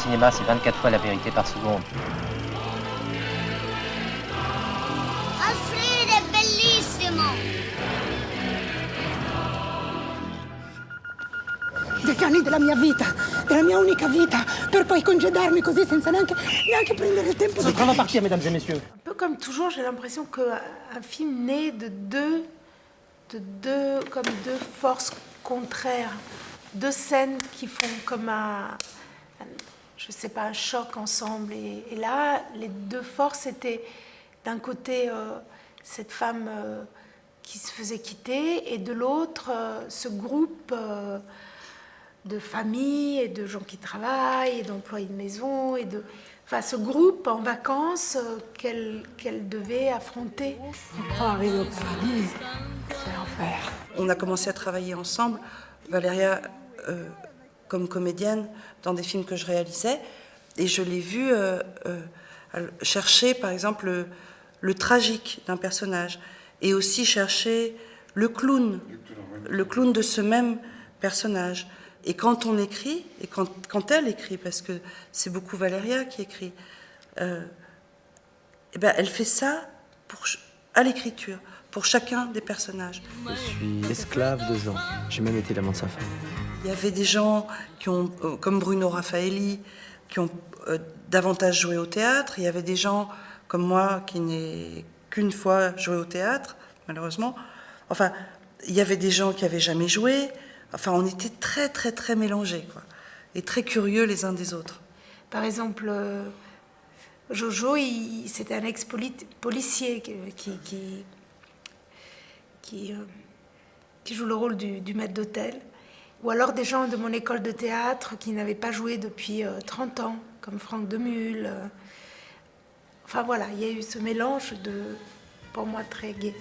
cinéma, c'est 24 fois la vérité par seconde. Alfred è bellissimo! 10 anni della mia vita, della mia unica vita, per poi congedarmi così senza neanche prendere il tempo di... On va partir, mesdames et messieurs. Un peu comme toujours, j'ai l'impression qu'un film naît de deux forces contraires, deux scènes qui font comme je sais pas, un choc ensemble. Et là, les deux forces étaient d'un côté cette femme qui se faisait quitter et de l'autre ce groupe de familles et de gens qui travaillent et d'employés de maison et enfin ce groupe en vacances qu'elle devait affronter. On croit arriver au paradis, c'est l'enfer. On a commencé à travailler ensemble, Valéria comme comédienne, dans des films que je réalisais, et je l'ai vue chercher, par exemple, le tragique d'un personnage, et aussi chercher le clown de ce même personnage. Et quand on écrit, et quand elle écrit, parce que c'est beaucoup Valéria qui écrit, et ben elle fait ça à l'écriture, pour chacun des personnages. Je suis esclave de Jean. J'ai même été l'amant de sa femme. Il y avait des gens qui ont, comme Bruno Raffaelli, qui ont davantage joué au théâtre. Il y avait des gens comme moi qui n'ai qu'une fois joué au théâtre, malheureusement. Enfin, il y avait des gens qui n'avaient jamais joué. Enfin, on était très, très, très mélangés, quoi, et très curieux les uns des autres. Par exemple, Jojo, c'était un ex-policier qui joue le rôle du maître d'hôtel. Ou alors des gens de mon école de théâtre qui n'avaient pas joué depuis 30 ans, comme Franck Demule. Enfin voilà, il y a eu ce mélange pour moi, très gai.